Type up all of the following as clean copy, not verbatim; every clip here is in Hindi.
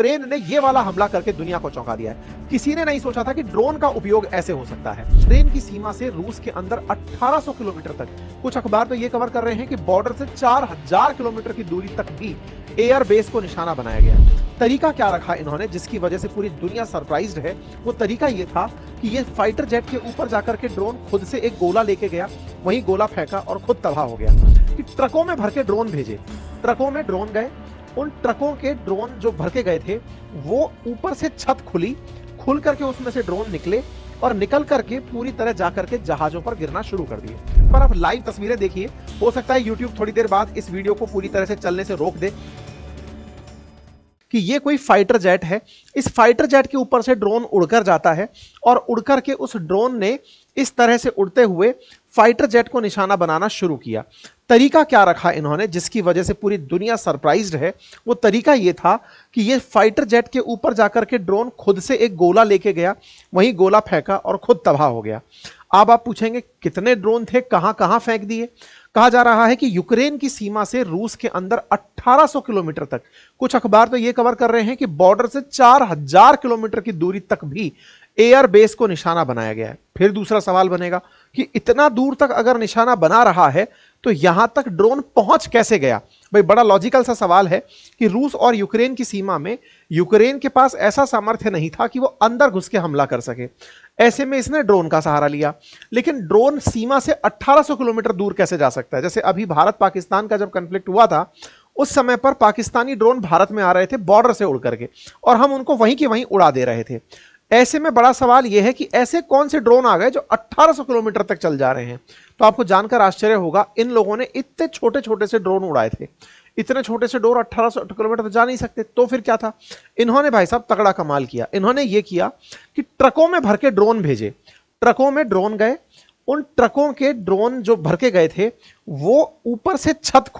यूक्रेन ने ये वाला हमला करके दुनिया को चौंका दिया है। किसी ने नहीं सोचा था कि ड्रोन का उपयोग ऐसे हो सकता है। यूक्रेन की सीमा से रूस के अंदर 1800 किलोमीटर तक, कुछ अखबार तो ये कवर कर रहे हैं कि बॉर्डर से 4000 किलोमीटर की दूरी तक भी एयर बेस को निशाना बनाया गया। तरीका क्या रखा इन्होंने जिसकी वजह से पूरी दुनिया सरप्राइज्ड है? वो तरीका ये था कि ये फाइटर जेट के ऊपर जाकर के ड्रोन खुद से एक गोला लेके गया, वहीं गोला फेंका और खुद तबाह हो गया। कि ट्रकों में भर के ड्रोन भेजे, ट्रकों में ड्रोन गए, उन ट्रकों के ड्रोन जो भर के गए थे वो ऊपर से छत खुल करके उसमें से ड्रोन निकले और निकल करके पूरी तरह जाकर के जहाजों पर गिरना शुरू कर दिए। पर आप लाइव तस्वीरें देखिए, हो सकता है YouTube थोड़ी देर बाद इस वीडियो को पूरी तरह से चलने से रोक दे कि ये कोई फाइटर जेट है। इस फाइटर जेट के ऊपर से ड्रोन उड़कर जाता है और उड़कर के उस ड्रोन ने इस तरह से उड़ते हुए फाइटर जेट को निशाना बनाना शुरू किया। तरीका क्या रखा इन्होंने जिसकी वजह से पूरी दुनिया सरप्राइज्ड है? वो तरीका ये था कि ये फाइटर जेट के ऊपर जाकर के ड्रोन खुद से एक गोला लेके गया, वहीं गोला फेंका और खुद तबाह हो गया। अब आप पूछेंगे कितने ड्रोन थे, कहां कहां फेंक दिए? कहा जा रहा है कि यूक्रेन की सीमा से रूस के अंदर 1800 किलोमीटर तक, कुछ अखबार तो ये कवर कर रहे हैं कि बॉर्डर से 4000 किलोमीटर की दूरी तक भी एयर बेस को निशाना बनाया गया है। फिर दूसरा सवाल बनेगा कि इतना दूर तक अगर निशाना बना रहा है तो यहां तक ड्रोन पहुंच कैसे गया? भाई बड़ा लॉजिकल सा सवाल है कि रूस और यूक्रेन की सीमा में यूक्रेन के पास ऐसा सामर्थ्य नहीं था कि वो अंदर घुस के हमला कर सके। ऐसे में इसने ड्रोन का सहारा लिया। लेकिन ड्रोन सीमा से 1800 किलोमीटर दूर कैसे जा सकता है? जैसे अभी भारत पाकिस्तान का जब कॉन्फ्लिक्ट हुआ था उस समय पर पाकिस्तानी ड्रोन भारत में आ रहे थे बॉर्डर से उड़ करके, और हम उनको वहीं के वहीं उड़ा दे रहे थे। ऐसे में बड़ा सवाल यह है कि ऐसे कौन से ड्रोन आ गए जो 1800 किलोमीटर तक चल जा रहे हैं? तो आपको जानकर आश्चर्य होगा, इन लोगों ने इतने छोटे छोटे से ड्रोन उड़ाए थे। इतने छोटे से ड्रोन 1800 किलोमीटर तो जा नहीं सकते, तो फिर क्या था? इन्होंने भाई साहब तगड़ा कमाल किया। इन्होंने ये किया कि ट्रकों में भर के ड्रोन भेजे, ट्रकों में ड्रोन गए, उन ट्रकों के ड्रोन जो भर के गए थे वो ऊपर से छत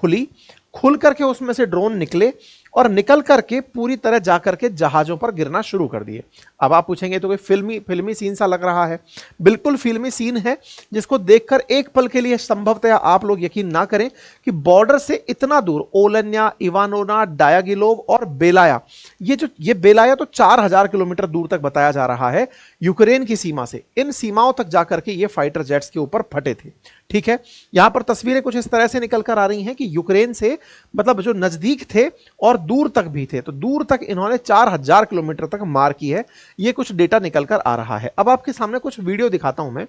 खुल करके उसमें से ड्रोन निकले और निकल करके पूरी तरह जाकर के जहाजों पर गिरना शुरू कर दिए। अब आप पूछेंगे तो कोई फिल्मी सीन सा लग रहा है। बिल्कुल फिल्मी सीन है जिसको देखकर एक पल के लिए संभवतः आप लोग यकीन ना करें कि बॉर्डर से इतना दूर ओलन्या, इवानोना, डायागिलोव और बेलाया, ये बेलाया तो 4000 किलोमीटर दूर तक बताया जा रहा है यूक्रेन की सीमा से। इन सीमाओं तक जाकर के ये फाइटर जेट्स के ऊपर फटे थे। ठीक है, यहां पर तस्वीरें कुछ इस तरह से निकल कर आ रही हैं कि यूक्रेन से मतलब जो नजदीक थे और दूर तक भी थे, तो दूर तक इन्होंने 4000 किलोमीटर तक मार की है। ये कुछ डेटा निकल कर आ रहा है। अब आपके सामने कुछ वीडियो दिखाता हूं मैं।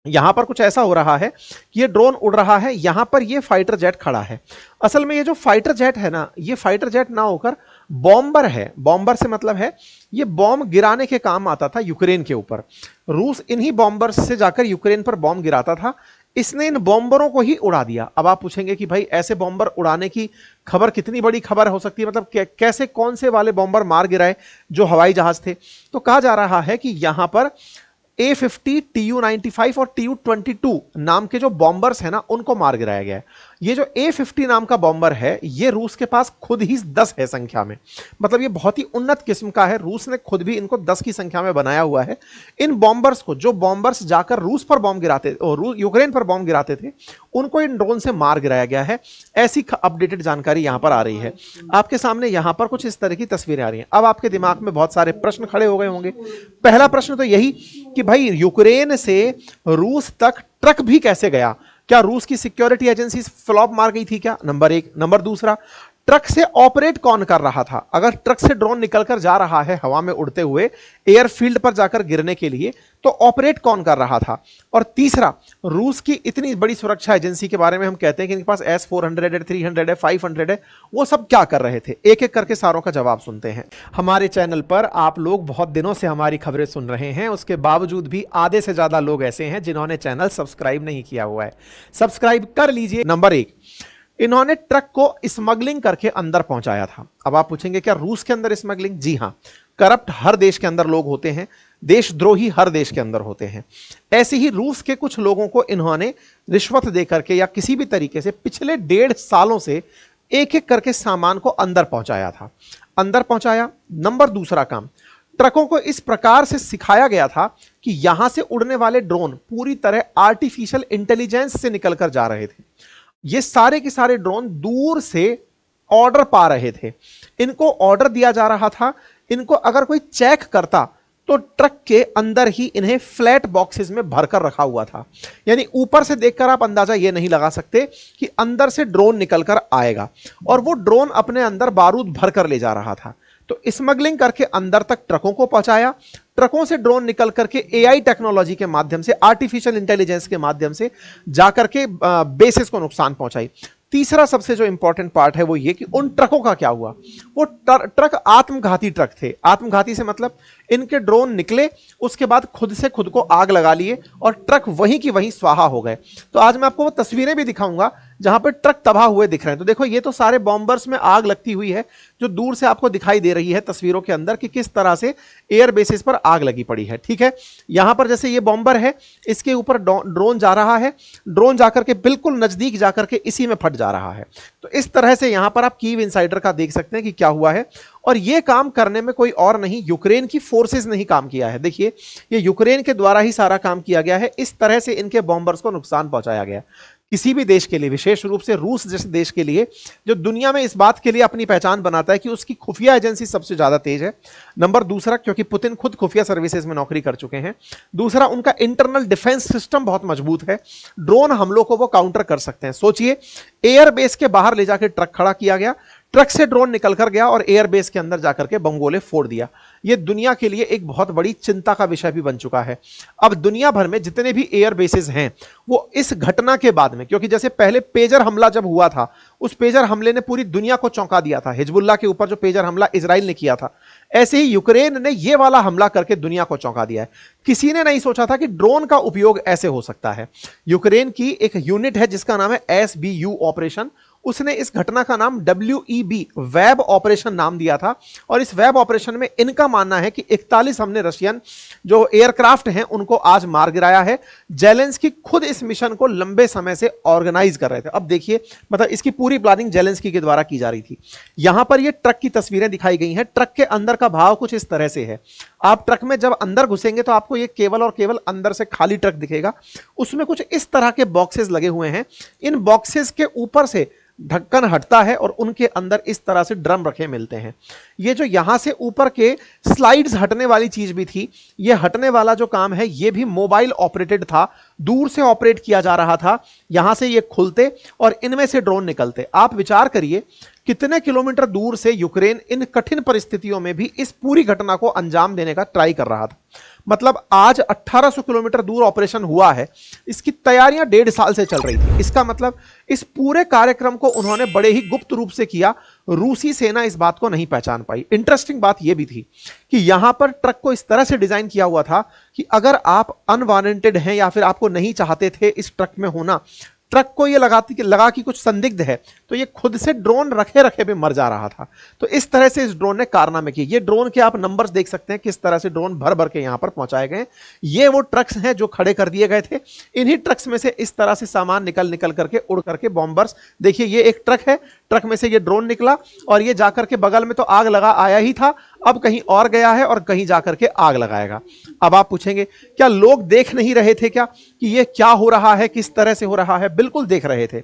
यहां पर कुछ ऐसा हो रहा है कि ये ड्रोन उड़ रहा है, यहां पर ये फाइटर जेट खड़ा है। असल में ये जो फाइटर जेट है ना, ये फाइटर जेट ना होकर बॉम्बर है। बॉम्बर से मतलब है ये बॉम्ब गिराने के काम आता था यूक्रेन के ऊपर। रूस इन्हीं बॉम्बर से जाकर यूक्रेन पर बॉम्ब गिराता था। इसने इन बॉम्बरों को ही उड़ा दिया। अब आप पूछेंगे कि भाई ऐसे बॉम्बर उड़ाने की खबर कितनी बड़ी खबर हो सकती है, मतलब कैसे कौन से वाले बॉम्बर मार गिराए जो हवाई जहाज थे? तो कहा जा रहा है कि यहां पर A-50, Tu-95 और Tu-22 नाम के जो बॉम्बर्स हैं ना, उनको मार गिराया गया है। ये जो A-50 नाम का बॉम्बर है ये रूस के पास खुद ही 10 है संख्या में, मतलब ये बहुत ही उन्नत किस्म का है। रूस ने खुद भी इनको 10 की संख्या में बनाया हुआ है। इन बॉम्बर्स को, जो बॉम्बर्स जाकर रूस पर बॉम्ब गिराते और यूक्रेन पर बॉम्ब गिराते थे, उनको इन ड्रोन से मार गिराया गया है। ऐसी अपडेटेड जानकारी यहां पर आ रही है। आपके सामने यहां पर कुछ इस तरह की तस्वीरें आ रही हैं। अब आपके दिमाग में बहुत सारे प्रश्न खड़े हो गए होंगे। पहला प्रश्न तो यही कि भाई यूक्रेन से रूस तक ट्रक भी कैसे गया? क्या रूस की सिक्योरिटी एजेंसी फ्लॉप मार गई थी क्या? नंबर एक। नंबर दूसरा, ट्रक से ऑपरेट कौन कर रहा था? अगर ट्रक से ड्रोन निकलकर जा रहा है हवा में उड़ते हुए एयरफील्ड पर जाकर गिरने के लिए, तो ऑपरेट कौन कर रहा था? और तीसरा, रूस की इतनी बड़ी सुरक्षा एजेंसी के बारे में हम कहते हैं कि इनके पास S-400 है, 300 है, 500 है, वो सब क्या कर रहे थे? एक एक करके सारों का जवाब सुनते हैं। हमारे चैनल पर आप लोग बहुत दिनों से हमारी खबरें सुन रहे हैं, उसके बावजूद भी आधे से ज्यादा लोग ऐसे हैं जिन्होंने चैनल सब्सक्राइब नहीं किया हुआ है। सब्सक्राइब कर लीजिए। नंबर एक, इन्होंने ट्रक को स्मगलिंग करके अंदर पहुंचाया था। अब आप पूछेंगे क्या रूस के अंदर स्मगलिंग? जी हां, करप्ट हर देश के अंदर लोग होते हैं, देशद्रोही हर देश के अंदर होते हैं। ऐसे ही रूस के कुछ लोगों को इन्होंने रिश्वत देकर के या किसी भी तरीके से पिछले 1.5 सालों से एक एक करके सामान को अंदर पहुंचाया था, अंदर पहुंचाया। नंबर दूसरा काम, ट्रकों को इस प्रकार से सिखाया गया था कि यहां से उड़ने वाले ड्रोन पूरी तरह आर्टिफिशियल इंटेलिजेंस से निकलकर जा रहे थे। ये सारे के सारे ड्रोन दूर से ऑर्डर पा रहे थे, इनको ऑर्डर दिया जा रहा था, इनको अगर कोई चेक करता तो ट्रक के अंदर ही इन्हें फ्लैट बॉक्सेस में भरकर रखा हुआ था। यानी ऊपर से देखकर आप अंदाजा यह नहीं लगा सकते कि अंदर से ड्रोन निकलकर आएगा, और वो ड्रोन अपने अंदर बारूद भरकर ले जा रहा था। तो स्मगलिंग करके अंदर तक ट्रकों को पहुंचाया, ट्रकों से ड्रोन निकल करके एआई टेक्नोलॉजी के माध्यम से, आर्टिफिशियल इंटेलिजेंस के माध्यम से जाकर के बेसिस को नुकसान पहुंचाई। तीसरा सबसे जो इंपॉर्टेंट पार्ट है वो ये कि उन ट्रकों का क्या हुआ। वो ट्रक आत्मघाती ट्रक थे। आत्मघाती से मतलब इनके ड्रोन निकले, उसके बाद खुद से खुद को आग लगा लिए और ट्रक वहीं की वहीं स्वाहा हो गए। तो आज मैं आपको वो तस्वीरें भी दिखाऊंगा जहां पर ट्रक तबाह हुए दिख रहे हैं। तो देखो ये तो सारे बॉम्बर्स में आग लगती हुई है जो दूर से आपको दिखाई दे रही है तस्वीरों के अंदर कि किस तरह से एयर बेसिस पर आग लगी पड़ी है। ठीक है, यहां पर जैसे ये बॉम्बर है, इसके ऊपर ड्रोन जा रहा है, ड्रोन जाकर के बिल्कुल नजदीक जाकर के इसी में फट जा रहा है। तो इस तरह से यहां पर आप कीव इनसाइडर का देख सकते हैं कि क्या हुआ है। और यह काम करने में कोई और नहीं, यूक्रेन की फोर्सेस ने ही काम किया है। देखिए ये यूक्रेन के द्वारा ही सारा काम किया गया है। इस तरह से इनके बॉम्बर्स को नुकसान पहुंचाया गया। किसी भी देश के लिए, विशेष रूप से रूस जैसे देश के लिए, जो दुनिया में इस बात के लिए अपनी पहचान बनाता है कि उसकी खुफिया एजेंसी सबसे ज्यादा तेज है। नंबर दूसरा, क्योंकि पुतिन खुद खुफिया सर्विसेज में नौकरी कर चुके हैं। दूसरा, उनका इंटरनल डिफेंस सिस्टम बहुत मजबूत है, ड्रोन हमलों को वो काउंटर कर सकते हैं। सोचिए, एयरबेस के बाहर ले जाकर ट्रक खड़ा किया गया, ट्रक से ड्रोन निकलकर गया और एयरबेस के अंदर जाकर के बमगोले फोड़ दिया। यह दुनिया के लिए एक बहुत बड़ी चिंता का विषय भी बन चुका है। अब दुनिया भर में जितने भी एयरबेसेस हैं वो इस घटना के बाद में, क्योंकि जैसे पहले पेजर हमला जब हुआ था, उस पेजर हमले ने पूरी दुनिया को चौंका दिया था, हिजबुल्लाह के ऊपर जो पेजर हमला इजराइल ने किया था, ऐसे ही यूक्रेन ने यह वाला हमला करके दुनिया को चौंका दिया है। किसी ने नहीं सोचा था कि ड्रोन का उपयोग ऐसे हो सकता है। यूक्रेन की एक यूनिट है जिसका नाम है SBU ऑपरेशन, उसने इस घटना का नाम WEB वेब ऑपरेशन नाम दिया था। और इस वेब ऑपरेशन में इनका मानना है कि 41 हमने रशियन जो एयरक्राफ्ट हैं उनको आज मार गिराया है। जेलेंस्की खुद इस मिशन को लंबे समय से ऑर्गेनाइज कर रहे थे। अब देखिए, मतलब इसकी पूरी प्लानिंग जेलेंस्की के द्वारा की जा रही थी। यहां पर ये ट्रक की तस्वीरें दिखाई गई हैं। ट्रक के अंदर का भाव कुछ इस तरह से है। आप ट्रक में जब अंदर घुसेंगे तो आपको ये केवल और केवल अंदर से खाली ट्रक दिखेगा। उसमें कुछ इस तरह के बॉक्सेस लगे हुए हैं। इन बॉक्सेस के ऊपर से ढक्कन हटता है और उनके अंदर इस तरह से ड्रम रखे मिलते हैं। ये जो यहां से ऊपर के स्लाइड्स हटने वाली चीज भी थी, ये हटने वाला जो काम है ये भी मोबाइल ऑपरेटेड था, दूर से ऑपरेट किया जा रहा था। यहां से ये खुलते और इनमें से ड्रोन निकलते। आप विचार करिए कितने किलोमीटर दूर से यूक्रेन इन कठिन परिस्थितियों में भी इस पूरी घटना को अंजाम देने का ट्राई कर रहा था। मतलब आज 1800 किलोमीटर दूर ऑपरेशन हुआ है, इसकी तैयारियां 1.5 साल से चल रही थी। इसका मतलब इस पूरे कार्यक्रम को उन्होंने बड़े ही गुप्त रूप से किया। रूसी सेना इस बात को नहीं पहचान पाई। इंटरेस्टिंग बात यह भी थी कि यहां पर ट्रक को इस तरह से डिजाइन किया हुआ था कि अगर आप अनवांटेड हैं या फिर आपको नहीं चाहते थे इस ट्रक में होना, ट्रक को ये लगा कि कुछ संदिग्ध है, तो ये खुद से ड्रोन रखे रखे पे मर जा रहा था। तो इस तरह से इस ड्रोन ने कारनामे किए। ये ड्रोन के आप नंबर्स देख सकते हैं, किस तरह से ड्रोन भर भर के यहां पर पहुंचाए गए। ये वो ट्रक्स हैं जो खड़े कर दिए गए थे। इन्हीं ट्रक्स में से इस तरह से सामान निकल करके उड़ करके बॉम्बर्स, देखिए ये एक ट्रक है, ट्रक में से ये ड्रोन निकला और ये जाकर के बगल में तो आग लगा आया ही था, अब कहीं और गया है और कहीं जाकर के आग लगाएगा। अब आप पूछेंगे क्या लोग देख नहीं रहे थे क्या कि ये क्या हो रहा है, किस तरह से हो रहा है? बिल्कुल देख रहे थे।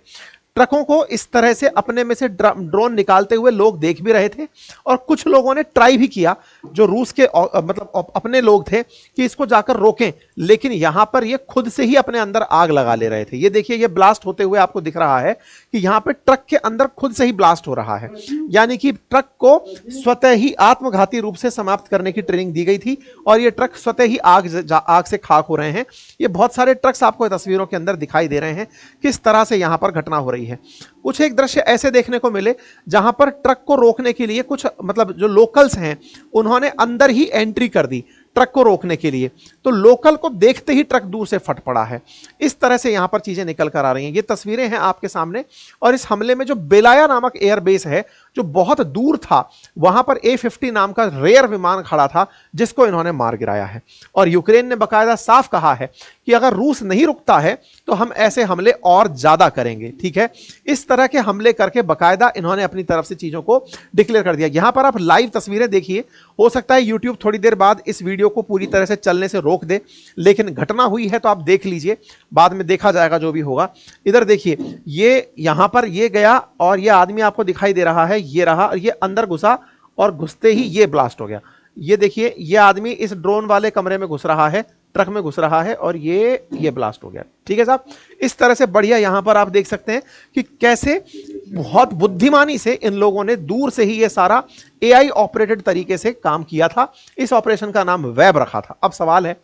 ट्रकों को इस तरह से अपने में से ड्रोन निकालते हुए लोग देख भी रहे थे और कुछ लोगों ने ट्राई भी किया, जो रूस के मतलब अपने लोग थे, कि इसको जाकर रोकें, लेकिन यहां पर ये खुद से ही अपने अंदर आग लगा ले रहे थे। ये देखिए, ये ब्लास्ट होते हुए आपको दिख रहा है कि यहां पर ट्रक के अंदर खुद से ही ब्लास्ट हो रहा है। यानी कि ट्रक को स्वतः ही आत्मघाती रूप से समाप्त करने की ट्रेनिंग दी गई थी और ये ट्रक स्वतः ही आग से खाक हो रहे हैं। ये बहुत सारे ट्रक्स आपको तस्वीरों के अंदर दिखाई दे रहे हैं किस तरह से यहां पर घटना हो रही है। कुछ एक दृश्य ऐसे देखने को मिले जहां पर ट्रक को रोकने के लिए कुछ मतलब जो लोकल्स हैं उन्होंने अंदर ही एंट्री कर दी ट्रक को रोकने के लिए, तो लोकल को देखते ही ट्रक दूर से फट पड़ा है। इस तरह से यहां पर चीजें निकल कर आ रही हैं। ये तस्वीरें हैं आपके सामने। और इस हमले में जो बेलाया नामक एयरबेस है जो बहुत दूर था, वहां पर A-50 नाम का रेयर विमान खड़ा था जिसको इन्होंने मार गिराया है। और यूक्रेन ने बाकायदा साफ कहा है कि अगर रूस नहीं रुकता है तो हम ऐसे हमले और ज्यादा करेंगे। ठीक है, इस तरह के हमले करके बाकायदा इन्होंने अपनी तरफ से चीजों को डिक्लेयर कर दिया। यहां पर आप लाइव तस्वीरें देखिए। हो सकता है यूट्यूब थोड़ी देर बाद इस वीडियो को पूरी तरह से चलने से रोक दे, लेकिन घटना हुई है तो आप देख लीजिए, बाद में देखा जाएगा जो भी होगा। इधर देखिए, ये यहां पर ये गया और ये आदमी आपको दिखाई दे रहा है, ये रहा, ये अंदर घुसा और घुसते ही ये ब्लास्ट हो गया। ये देखिए, ये आदमी इस ड्रोन वाले कमरे में घुस रहा है, ट्रक में घुस रहा है और ये ब्लास्ट हो गया। ठीक है साहब, इस तरह से बढ़िया यहां पर आप देख सकते हैं कि कैसे बहुत बुद्धिमानी से इन लोगों ने दूर से ही ये सारा एआई ऑपरेटेड तरीके से काम किया था। इस ऑपरेशन का नाम वेब रखा था। अब सवाल है,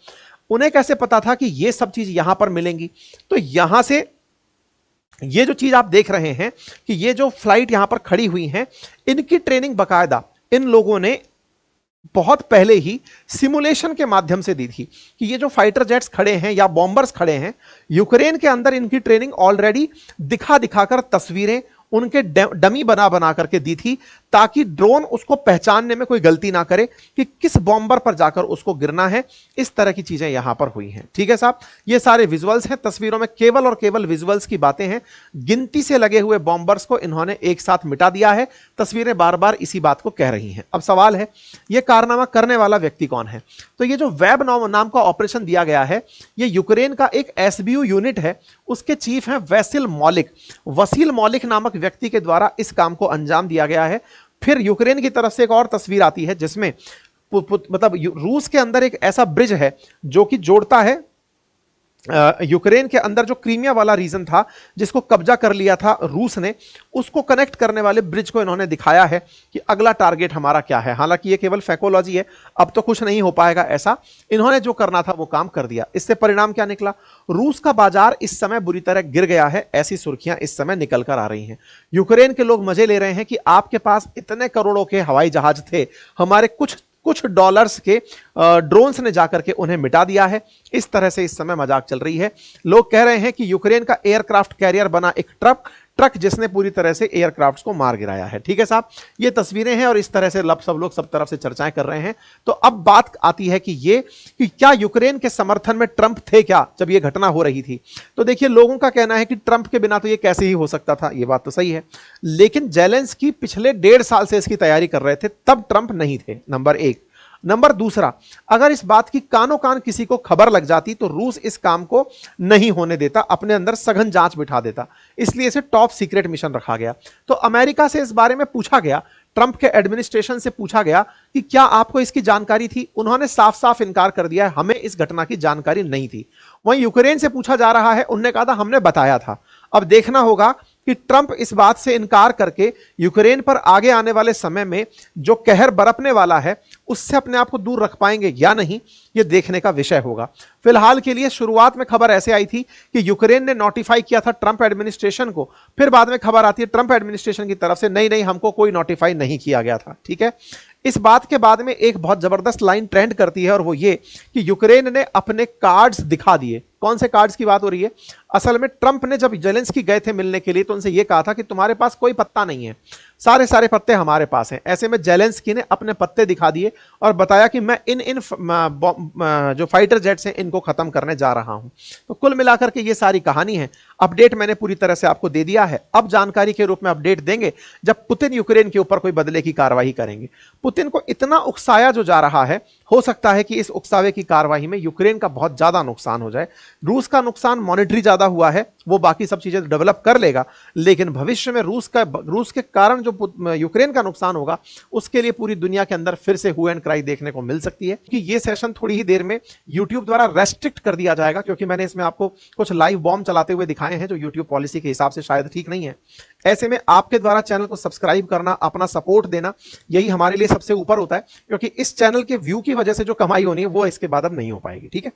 उन्हें कैसे पता था कि ये सब चीज यहां पर मिलेंगी? तो यहां से ये जो चीज आप देख रहे हैं कि ये जो फ्लाइट यहां पर खड़ी हुई हैं, इनकी ट्रेनिंग बकायदा इन लोगों ने बहुत पहले ही सिमुलेशन के माध्यम से दी थी कि ये जो फाइटर जेट्स खड़े हैं या बॉम्बर्स खड़े हैं, यूक्रेन के अंदर इनकी ट्रेनिंग ऑलरेडी दिखा दिखाकर तस्वीरें उनके डमी बना बना करके दी थी, ताकि ड्रोन उसको पहचानने में कोई गलती ना करे कि किस बॉम्बर पर जाकर उसको गिरना है। इस तरह की चीजें यहां पर हुई हैं। ठीक है साहब, ये सारे विजुअल्स हैं, तस्वीरों में केवल और केवल विजुअल्स की बातें हैं। गिनती से लगे हुए बॉम्बर्स को इन्होंने एक साथ मिटा दिया है। तस्वीरें बार बार इसी बात को कह रही हैं। अब सवाल है, ये कारनामा करने वाला व्यक्ति कौन है? तो ये जो वेब नाम का ऑपरेशन दिया गया है, ये यूक्रेन का एक एसबीयू यूनिट है, उसके चीफ हैं वसील मौलिक नामक व्यक्ति के द्वारा इस काम को अंजाम दिया गया है। फिर यूक्रेन की तरफ से एक और तस्वीर आती है जिसमें मतलब रूस के अंदर एक ऐसा ब्रिज है जो कि जोड़ता है यूक्रेन के अंदर जो क्रीमिया वाला रीजन था जिसको कब्जा कर लिया था रूस ने, उसको कनेक्ट करने वाले ब्रिज को इन्होंने दिखाया है कि अगला टारगेट हमारा क्या है। हालांकि ये केवल फैकोलॉजी है, अब तो कुछ नहीं हो पाएगा ऐसा। इन्होंने जो करना था वो काम कर दिया। इससे परिणाम क्या निकला? रूस का बाजार इस समय बुरी तरह गिर गया है, ऐसी सुर्खियां इस समय निकल कर आ रही हैं। यूक्रेन के लोग मजे ले रहे हैं कि आपके पास इतने करोड़ों के हवाई जहाज थे, हमारे कुछ डॉलर्स के ड्रोन्स ने जाकर के उन्हें मिटा दिया है। इस तरह से इस समय मजाक चल रही है। लोग कह रहे हैं कि यूक्रेन का एयरक्राफ्ट कैरियर बना एक ट्रक जिसने पूरी तरह से एयरक्राफ्ट्स को मार गिराया है। ठीक है साहब, ये तस्वीरें हैं और इस तरह से सब लोग सब तरफ से चर्चाएं कर रहे हैं। तो अब बात आती है कि क्या यूक्रेन के समर्थन में ट्रंप थे क्या जब ये घटना हो रही थी? तो देखिए, लोगों का कहना है कि ट्रंप के बिना तो ये कैसे ही हो सकता था। ये बात तो सही है, लेकिन जेलेंस्की पिछले 1.5 साल से इसकी तैयारी कर रहे थे, तब ट्रंप नहीं थे, नंबर एक। नंबर दूसरा, अगर इस बात की कानो कान किसी को खबर लग जाती तो रूस इस काम को नहीं होने देता, अपने अंदर सघन जांच बिठा देता। इसलिए इसे टॉप सीक्रेट मिशन रखा गया। तो अमेरिका से इस बारे में पूछा गया, ट्रंप के एडमिनिस्ट्रेशन से पूछा गया कि क्या आपको इसकी जानकारी थी? उन्होंने साफ साफ इनकार कर दिया है, हमें इस घटना की जानकारी नहीं थी। वहीं यूक्रेन से पूछा जा रहा है, उन्होंने कहा था हमने बताया था। अब देखना होगा कि ट्रंप इस बात से इनकार करके यूक्रेन पर आगे आने वाले समय में जो कहर बरपने वाला है उससे अपने आप को दूर रख पाएंगे या नहीं, यह देखने का विषय होगा। फिलहाल के लिए शुरुआत में खबर ऐसे आई थी कि यूक्रेन ने नोटिफाई किया था ट्रंप एडमिनिस्ट्रेशन को, फिर बाद में खबर आती है ट्रंप एडमिनिस्ट्रेशन की तरफ से नहीं हमको कोई नोटिफाई नहीं किया गया था। ठीक है, इस बात के बाद में एक बहुत जबरदस्त लाइन ट्रेंड करती है और वो ये कि यूक्रेन ने अपने कार्ड्स दिखा दिए। कौन से कार्ड्स की बात हो रही है? असल में ट्रंप ने जब जेलेंस्की गए थे मिलने के लिए तो उनसे ये कहा था कि तुम्हारे पास कोई पत्ता नहीं है, सारे पत्ते हमारे पास हैं। ऐसे में जेलेंस्की ने अपने पत्ते दिखा दिए और बताया कि मैं इन जो फाइटर जेट्स हैं इनको खत्म करने जा रहा हूं। तो कुल मिलाकर के ये सारी कहानी है। अपडेट मैंने पूरी तरह से आपको दे दिया है। अब जानकारी के रूप में अपडेट देंगे जब पुतिन यूक्रेन के ऊपर कोई बदले की कार्रवाई करेंगे। पुतिन को इतना उकसाया जो जा रहा है, हो सकता है कि इस उकसावे की कार्रवाई में यूक्रेन का बहुत ज्यादा नुकसान हो जाए। रूस का नुकसान मॉनिटरी ज्यादा हुआ है, वो बाकी सब चीजें डेवलप कर लेगा, लेकिन भविष्य में रूस के कारण जो यूक्रेन का नुकसान होगा उसके लिए पूरी दुनिया के अंदर फिर से हू एंड क्राई देखने को मिल सकती है। कि ये सेशन थोड़ी ही देर में यूट्यूब द्वारा रेस्ट्रिक्ट कर दिया जाएगा, क्योंकि मैंने इसमें आपको कुछ लाइव बॉम्ब चलाते हुए दिखाए हैं जो यूट्यूब पॉलिसी के हिसाब से शायद ठीक नहीं है। ऐसे में आपके द्वारा चैनल को सब्सक्राइब करना, अपना सपोर्ट देना, यही हमारे लिए सबसे ऊपर होता है, क्योंकि इस चैनल के व्यू की वजह से जो कमाई होनी है वो इसके बाद अब नहीं हो पाएगी। ठीक है।